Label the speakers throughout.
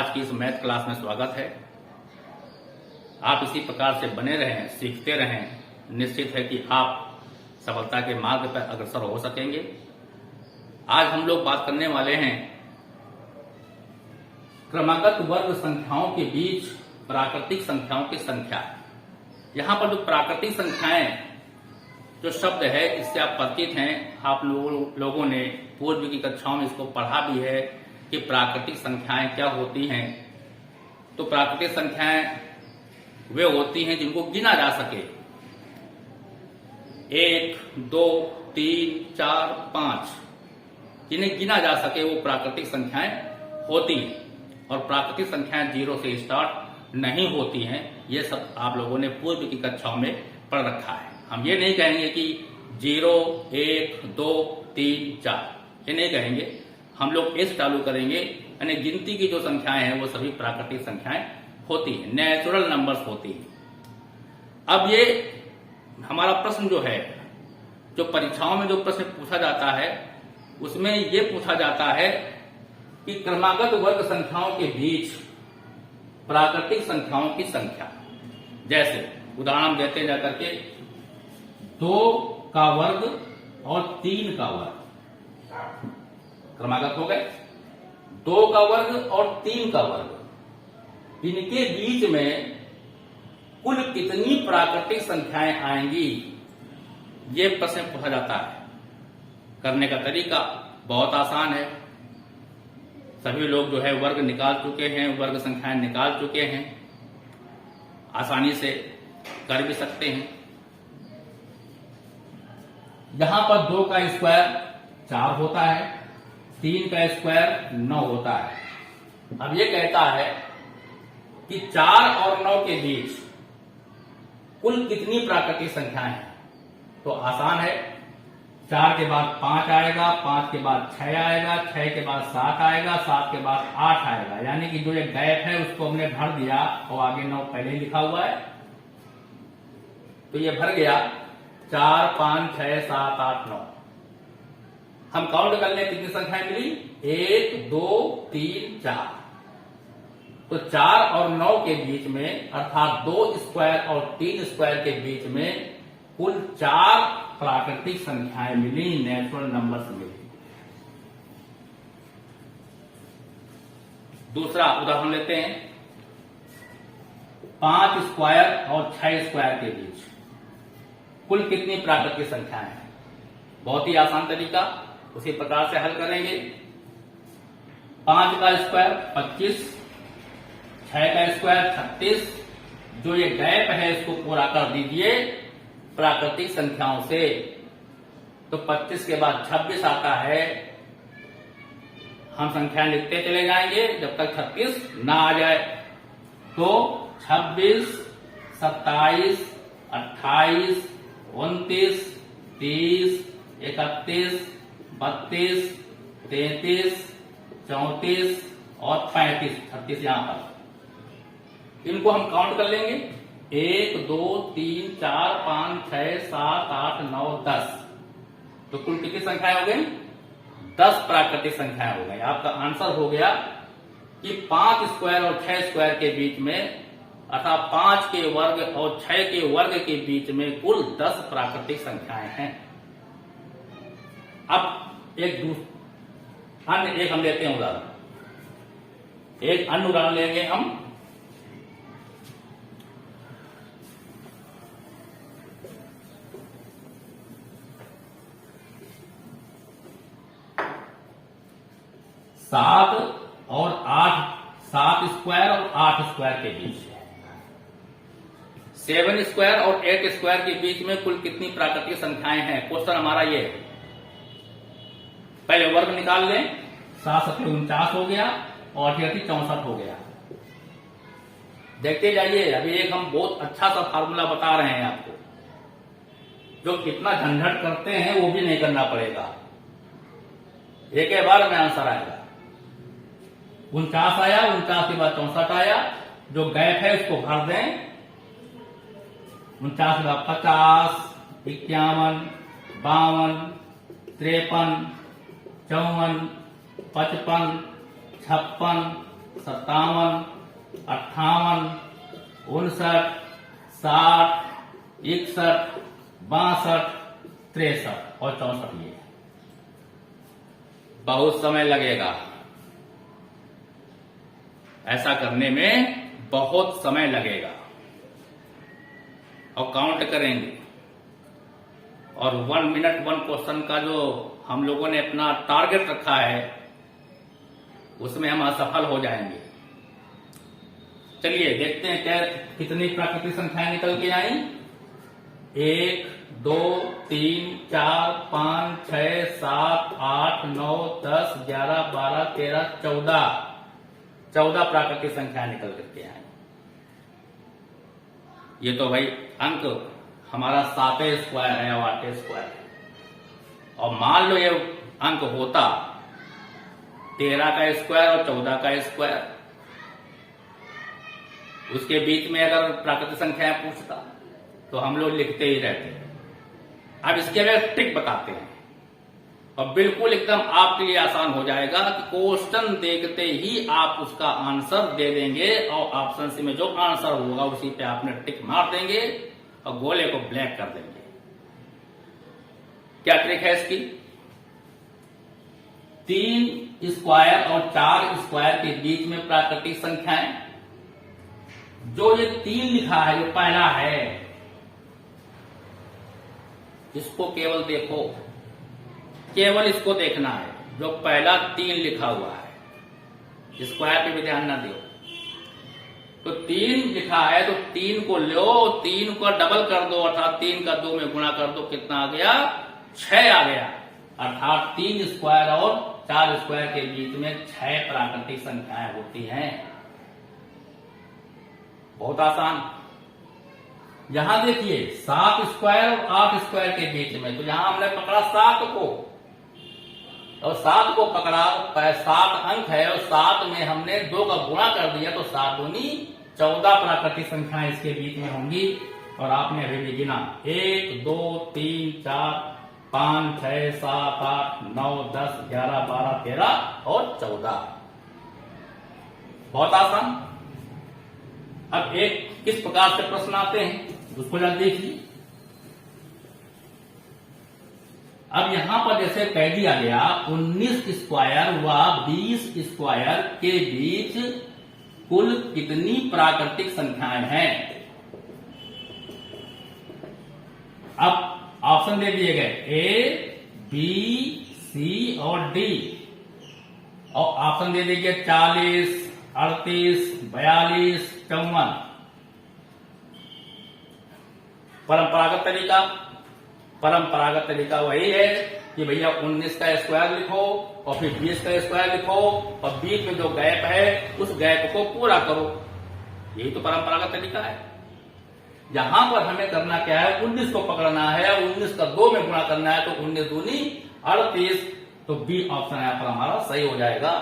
Speaker 1: आज की इस मैथ क्लास में स्वागत है। आप इसी प्रकार से बने रहें, सीखते रहें। निश्चित है कि आप सफलता के मार्ग पर अग्रसर हो सकेंगे। आज हम लोग बात करने वाले हैं क्रमागत वर्ग संख्याओं के बीच प्राकृतिक संख्याओं की संख्या। यहाँ पर जो प्राकृतिक संख्याएं जो शब्द है इससे आप परिचित हैं। आप लोगों ने पूर्व की कक्षाओं में इसको पढ़ा भी है कि प्राकृतिक संख्याएं क्या होती हैं। तो प्राकृतिक संख्याएं वे होती हैं जिनको गिना जा सके। 1, 2, 3, 4, 5 जिन्हें गिना जा सके वो प्राकृतिक संख्याएं होती हैं। और प्राकृतिक संख्याएं 0 से स्टार्ट नहीं होती हैं। ये सब आप लोगों ने पूर्व की कक्षाओं में पढ़ रखा है। हम ये नहीं कहेंगे कि 0, 1, 2, 3, 4 ये नहीं कहेंगे। हम लोग एस चालू करेंगे, यानी गिनती की जो संख्याएं हैं वो सभी प्राकृतिक संख्याएं होती हैं, नेचुरल नंबर्स होती हैं। अब ये हमारा प्रश्न जो है, जो परीक्षाओं में जो प्रश्न पूछा जाता है उसमें ये पूछा जाता है कि क्रमागत वर्ग संख्याओं के बीच प्राकृतिक संख्याओं की संख्या। जैसे उदाहरण देते जाकर के 2 का वर्ग और 3 का वर्ग क्रमागत हो गए। 2 का वर्ग और 3 का वर्ग, इनके बीच में कुल कितनी प्राकृतिक संख्याएं आएंगी, ये प्रश्न पूछा जाता है। करने का तरीका बहुत आसान है। सभी लोग जो है वर्ग निकाल चुके हैं, वर्ग संख्याएं निकाल चुके हैं, आसानी से कर भी सकते हैं। यहां पर 2 का स्क्वायर 4 होता है, 3 का स्क्वायर 9 होता है। अब ये कहता है कि 4 और 9 के बीच कुल कितनी प्राकृतिक संख्याएं हैं। तो आसान है। 4 के बाद 5 आएगा, 5 के बाद 6 आएगा, 6 के बाद 7 आएगा, 7 के बाद 8 आएगा। यानी कि जो ये गैप है उसको हमने भर दिया और आगे 9 पहले ही लिखा हुआ है, तो ये भर गया। 4, 5, 6, 7, 8, 9। हम काउंट कर लें कितनी संख्याएं मिली। 1, 2, 3, 4। तो 4 और 9 के बीच में, अर्थात 2 स्क्वायर और 3 स्क्वायर के बीच में कुल 4 प्राकृतिक संख्याएं मिली, नेचुरल नंबर्स मिली। दूसरा उदाहरण लेते हैं। 5 स्क्वायर और 6 स्क्वायर के बीच कुल कितनी प्राकृतिक संख्याएं हैं। बहुत ही आसान तरीका, उसी प्रकार से हल करेंगे। 5 का स्क्वायर 25, 6 का स्क्वायर 36। जो ये गैप है इसको पूरा कर दीजिए प्राकृतिक संख्याओं से। तो 25 के बाद 26 आता है। हम संख्या लिखते चले जाएंगे जब तक 36 ना आ जाए। तो 26, 27, 28, 29, 30, 31, 32, 33, 34 और 35, 36 यहां पर। इनको हम काउंट कर लेंगे। 1, 2, 3, 4, 5, 6, 7, 8, 9, 10। तो कुल कितनी संख्याएं हो गई। 10 प्राकृतिक संख्याएं हो गई। आपका आंसर हो गया कि 5 स्क्वायर और 6 स्क्वायर के बीच में, अर्थात 5 के वर्ग और 6 के वर्ग के बीच में कुल 10 प्राकृतिक संख्याएं हैं। अब एक हम लेते हैं उदाहरण। एक अन्य उदाहरण लेंगे हम। सात और 8, 7 स्क्वायर और 8 स्क्वायर के बीच, 7 स्क्वायर और 8 स्क्वायर के बीच में कुल कितनी प्राकृतिक संख्याएं हैं। क्वेश्चन हमारा ये है। पहले वर्ग निकाल लें। 7 7 49 हो गया और 8 64 हो गया। देखते जाइए। अभी एक हम बहुत अच्छा सा फार्मूला बता रहे हैं आपको, जो कितना झंझट करते हैं वो भी नहीं करना पड़ेगा। एक ही बार में आंसर आएगा। 49 आया, 49 के बाद 64 आया। जो गैप है उसको भर दें। 49 के बाद 50, 51, 52, 53, 54, 55, 56, 57, 58, 59, 60, 61, 62, 63 और 64 ये बहुत समय लगेगा। ऐसा करने में बहुत समय लगेगा और काउंट करेंगे और 1 मिनट 1 क्वेश्चन का जो हम लोगों ने अपना टारगेट रखा है उसमें हम असफल हो जाएंगे। चलिए देखते हैं क्या कितनी प्राकृतिक संख्याएं निकल के आई। 1, 2, 3, 4, 5, 6, 7, 8, 9, 10, 11, 12, 13, 14 प्राकृतिक संख्याएं निकल करके आई। ये तो भाई अंक हमारा 7 स्क्वायर है और 8 स्क्वायर है। और मान लो ये अंक होता 13 का स्क्वायर और 14 का स्क्वायर, उसके बीच में अगर प्राकृतिक संख्याएं पूछता तो हम लोग लिखते ही रहते। अब इसके लिए ट्रिक बताते हैं और बिल्कुल एकदम आपके लिए आसान हो जाएगा कि क्वेश्चन देखते ही आप उसका आंसर दे देंगे और ऑप्शन सी में जो आंसर होगा उसी पे आपने टिक मार देंगे और गोले को ब्लैक कर देंगे। क्या ट्रिक है इसकी? 3 स्क्वायर और 4 स्क्वायर के बीच में प्राकृतिक संख्याएं, जो ये 3 लिखा है जो पहला है इसको केवल देखो, केवल इसको देखना है जो पहला 3 लिखा हुआ है। स्क्वायर पे भी ध्यान ना दियो। तो 3 लिखा है तो 3 को लो, 3 को डबल कर दो अर्थात 3 का 2 में गुणा कर दो, कितना आ गया? 6 आ गया। अर्थात 3 स्क्वायर और 4 स्क्वायर के बीच में 6 प्राकृतिक संख्याएं होती हैं। बहुत आसान। यहां देखिए 7 स्क्वायर और 8 स्क्वायर के बीच में, तो यहां हमने पकड़ा 7 को और 7 को पकड़ा, 7 अंक है और 7 में हमने 2 का गुणा कर दिया तो 7 दूनी 14 प्राकृतिक संख्याएं इसके बीच में होंगी। और आपने अभी भी गिना 1, 2, 3, 4, 5, 6, 7, 8, 9, 10, 11, 12, 13 और 14। बहुत आसान। अब एक किस प्रकार से प्रश्न आते हैं उसको जरा देखिए। अब यहां पर जैसे कह दिया गया 19 स्क्वायर व 20 स्क्वायर के बीच कुल कितनी प्राकृतिक संख्याएं हैं? अब ऑप्शन दे दिए गए ए, बी, सी और डी और ऑप्शन दे दिए 40, 38, 42, 54। परंपरागत तरीका वही है कि भैया 19 का स्क्वायर लिखो और फिर 20 का स्क्वायर लिखो और बीच में जो गैप है उस गैप को पूरा करो। यही तो परंपरागत तरीका है। यहां पर हमें करना क्या है? 19 को पकड़ना है और 19 का 2 में गुणा करना है तो 19 दूनी 38। तो बी ऑप्शन यहां पर हमारा सही हो जाएगा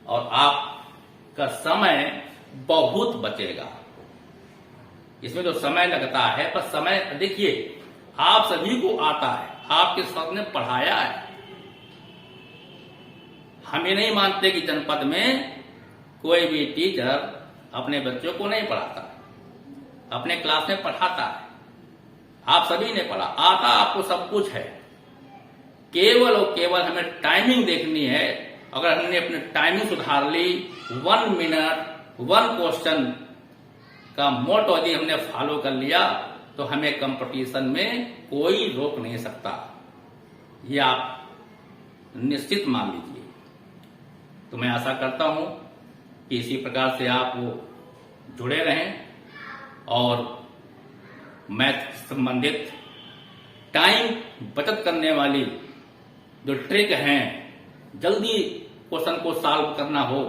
Speaker 1: और आपका समय बहुत बचेगा। इसमें जो समय लगता है पर समय देखिए आप सभी को आता है, आपके सर ने पढ़ाया है। हम ये नहीं मानते कि जनपद में कोई भी टीचर अपने बच्चों को नहीं पढ़ाता, अपने क्लास में पढ़ाता है। आप सभी ने पढ़ा, आता आपको सब कुछ है। केवल और केवल हमें टाइमिंग देखनी है। अगर हमने अपनी टाइमिंग सुधार ली, 1 मिनट 1 क्वेश्चन का मोटो यदि हमने फॉलो कर लिया तो हमें कंपटीशन में कोई रोक नहीं सकता। ये आप निश्चित मान लीजिए। तो मैं आशा करता हूं कि इसी प्रकार से आप जुड़े रहें और मैथ संबंधित टाइम बचत करने वाली जो ट्रिक हैं, जल्दी क्वेश्चन को सॉल्व करना हो,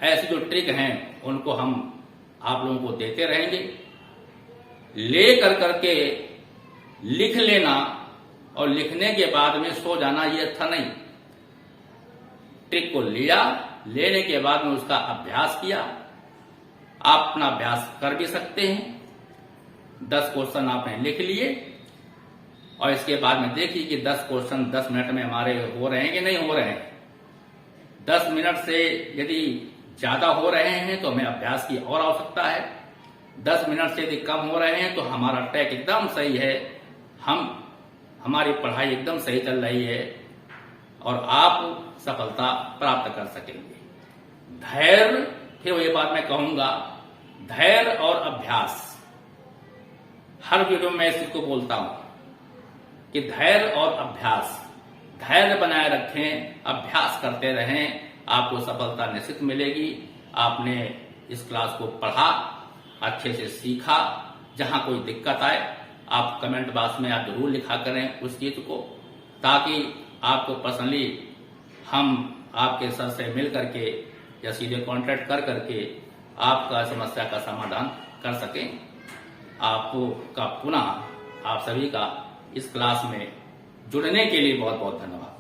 Speaker 1: ऐसी जो ट्रिक हैं उनको हम आप लोगों को देते रहेंगे। ले करके लिख लेना और लिखने के बाद में सो जाना ये अच्छा नहीं। ट्रिक को लिया, लेने के बाद में उसका अभ्यास किया। आप अपना अभ्यास कर भी सकते हैं। 10 क्वेश्चन आपने लिख लिए और इसके बाद में देखिए कि 10 क्वेश्चन 10 मिनट में हमारे हो रहे हैं कि नहीं हो रहे हैं। 10 मिनट से यदि ज्यादा हो रहे हैं तो हमें अभ्यास की और आवश्यकता है। 10 मिनट से यदि कम हो रहे हैं तो हमारा ट्रैक एकदम सही है, हमारी पढ़ाई एकदम सही चल रही है और आप सफलता प्राप्त कर सकेंगे। धैर्य, फिर ये बात मैं कहूंगा, धैर्य और अभ्यास। हर वीडियो में इस चीज को बोलता हूं कि धैर्य और अभ्यास, धैर्य बनाए रखें, अभ्यास करते रहें, आपको सफलता निश्चित मिलेगी। आपने इस क्लास को पढ़ा, अच्छे से सीखा, जहां कोई दिक्कत आए आप कमेंट बॉक्स में आप जरूर लिखा करें उस चीज को, ताकि आपको पर्सनली हम आपके सर से मिल करके या सीधे कांटेक्ट कर करके आपका समस्या का समाधान कर सकें। आपका पुनः आप सभी का इस क्लास में जुड़ने के लिए बहुत बहुत धन्यवाद।